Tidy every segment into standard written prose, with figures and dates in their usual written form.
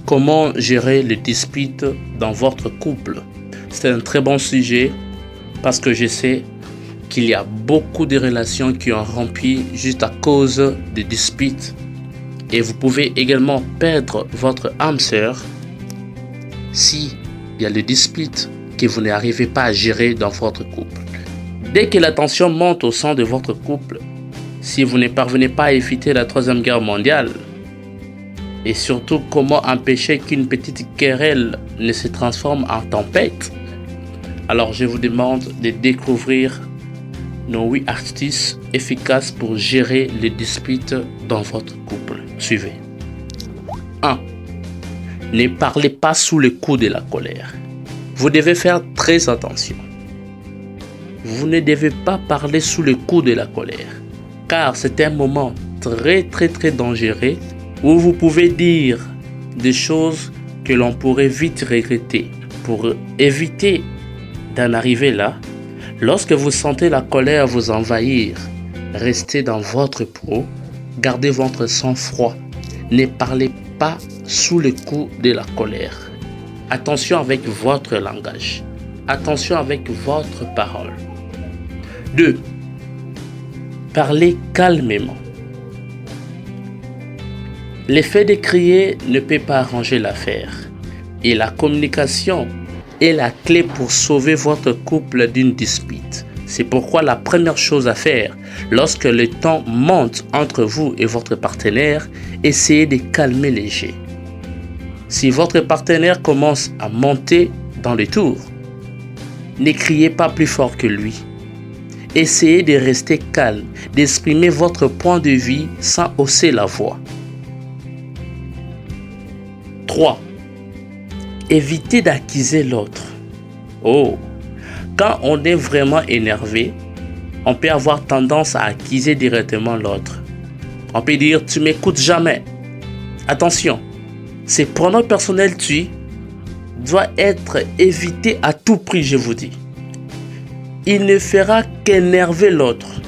Comment gérer les disputes dans votre couple? C'est un très bon sujet parce que je sais qu'il y a beaucoup de relations qui ont rompu juste à cause des disputes. Et vous pouvez également perdre votre âme sœur si il y a des disputes que vous n'arrivez pas à gérer dans votre couple. Dès que la tension monte au sein de votre couple, si vous ne parvenez pas à éviter la Troisième Guerre mondiale, et surtout comment empêcher qu'une petite querelle ne se transforme en tempête, alors je vous demande de découvrir nos 8 astuces efficaces pour gérer les disputes dans votre couple. Suivez. 1. Ne parlez pas sous le coup de la colère. Vous devez faire très attention. Vous ne devez pas parler sous le coup de la colère, car c'est un moment très dangereux où vous pouvez dire des choses que l'on pourrait vite regretter. Pour éviter d'en arriver là, lorsque vous sentez la colère vous envahir, restez dans votre peau, gardez votre sang-froid, ne parlez pas sous le coup de la colère. Attention avec votre langage, attention avec votre parole. 2. Parlez calmement. L'effet de crier ne peut pas arranger l'affaire. Et la communication est la clé pour sauver votre couple d'une dispute. C'est pourquoi la première chose à faire, lorsque le ton monte entre vous et votre partenaire, essayez de calmer les jets. Si votre partenaire commence à monter dans les tours, ne criez pas plus fort que lui. Essayez de rester calme, d'exprimer votre point de vue sans hausser la voix. 3. Évitez d'accuser l'autre. Quand on est vraiment énervé, on peut avoir tendance à accuser directement l'autre. On peut dire « tu m'écoutes jamais ». Attention, ces pronoms personnels « tu » doit être évité à tout prix, je vous dis. Il ne fera qu'énerver l'autre,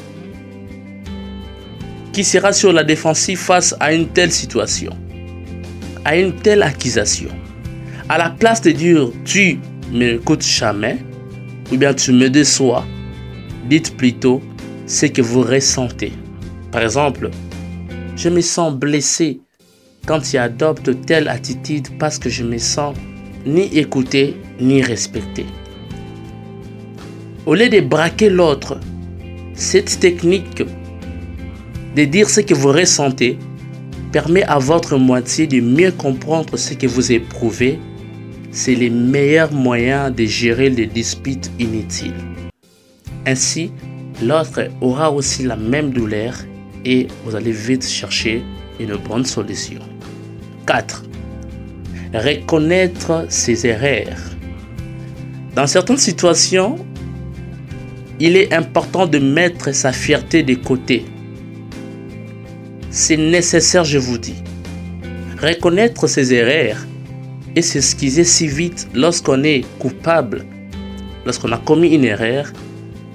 qui sera sur la défensive face à une telle situation, à une telle accusation. À la place de dire « tu m'écoutes jamais » ou bien « tu me déçois », dites plutôt ce que vous ressentez. Par exemple, « je me sens blessé quand tu adoptes telle attitude parce que je me sens ni écouté ni respecté ». Au lieu de braquer l'autre, cette technique de dire ce que vous ressentez permet à votre moitié de mieux comprendre ce que vous éprouvez. C'est le meilleur moyen de gérer les disputes inutiles. Ainsi, l'autre aura aussi la même douleur et vous allez vite chercher une bonne solution. 4. Reconnaître ses erreurs. Dans certaines situations, il est important de mettre sa fierté de côté. C'est nécessaire, je vous dis. Reconnaître ses erreurs et s'excuser si vite lorsqu'on est coupable, lorsqu'on a commis une erreur,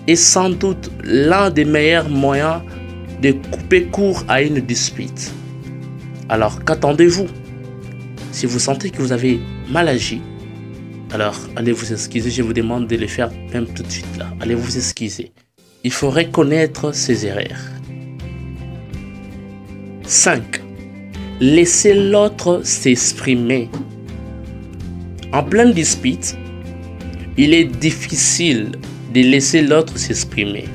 est sans doute l'un des meilleurs moyens de couper court à une dispute. Alors qu'attendez-vous? Si vous sentez que vous avez mal agi, alors allez vous excuser. Je vous demande de le faire même tout de suite là. Allez vous excuser. Il faut reconnaître ses erreurs. 5. Laissez l'autre s'exprimer. En pleine dispute, il est difficile de laisser l'autre s'exprimer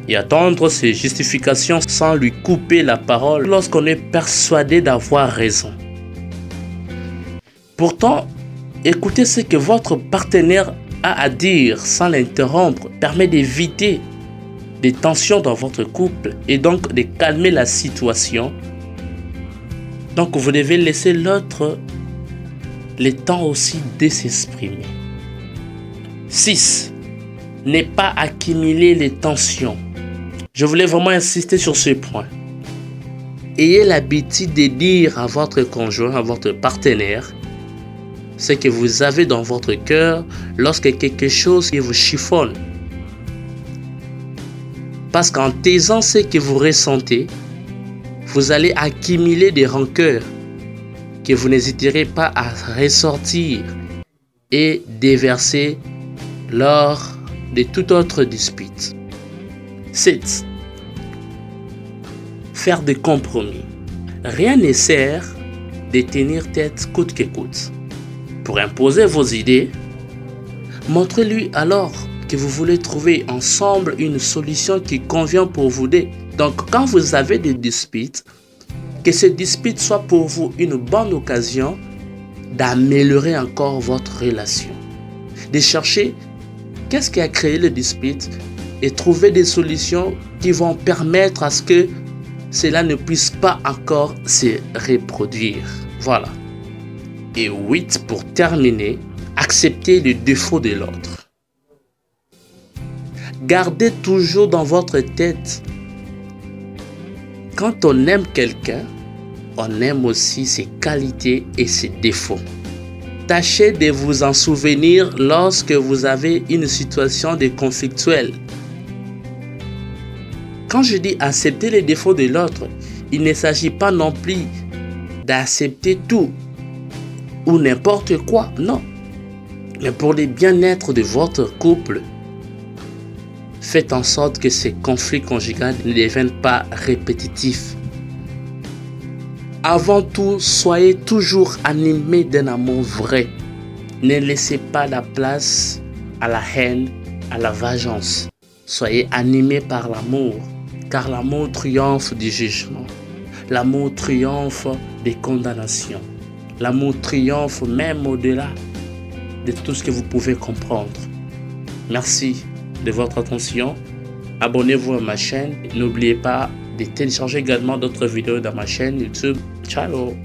et attendre ses justifications sans lui couper la parole lorsqu'on est persuadé d'avoir raison. Pourtant, écouter ce que votre partenaire a à dire sans l'interrompre permet d'éviter des tensions dans votre couple et donc de calmer la situation. Donc vous devez laisser l'autre le temps aussi de s'exprimer. 6. Ne pas accumuler les tensions. Je voulais vraiment insister sur ce point. Ayez l'habitude de dire à votre conjoint, à votre partenaire, ce que vous avez dans votre cœur lorsque quelque chose vous chiffonne. Parce qu'en taisant ce que vous ressentez, vous allez accumuler des rancœurs que vous n'hésiterez pas à ressortir et déverser lors de toute autre dispute. 7. Faire des compromis. Rien ne sert de tenir tête coûte que coûte. Pour imposer vos idées, montrez-lui alors que vous voulez trouver ensemble une solution qui convient pour vous deux. Donc, quand vous avez des disputes, que ces disputes soient pour vous une bonne occasion d'améliorer encore votre relation. De chercher qu'est-ce qui a créé le dispute et trouver des solutions qui vont permettre à ce que cela ne puisse pas encore se reproduire. Voilà. Et 8, pour terminer, accepter les défauts de l'autre. Gardez toujours dans votre tête, quand on aime quelqu'un, on aime aussi ses qualités et ses défauts. Tâchez de vous en souvenir lorsque vous avez une situation de conflictuelle. Quand je dis accepter les défauts de l'autre, il ne s'agit pas non plus d'accepter tout ou n'importe quoi, non. Mais pour le bien-être de votre couple, faites en sorte que ces conflits conjugaux ne deviennent pas répétitifs. Avant tout, soyez toujours animés d'un amour vrai. Ne laissez pas la place à la haine, à la vengeance. Soyez animés par l'amour, car l'amour triomphe du jugement. L'amour triomphe des condamnations. L'amour triomphe même au-delà de tout ce que vous pouvez comprendre. Merci de votre attention. Abonnez-vous à ma chaîne. N'oubliez pas de télécharger également d'autres vidéos dans ma chaîne YouTube. Ciao!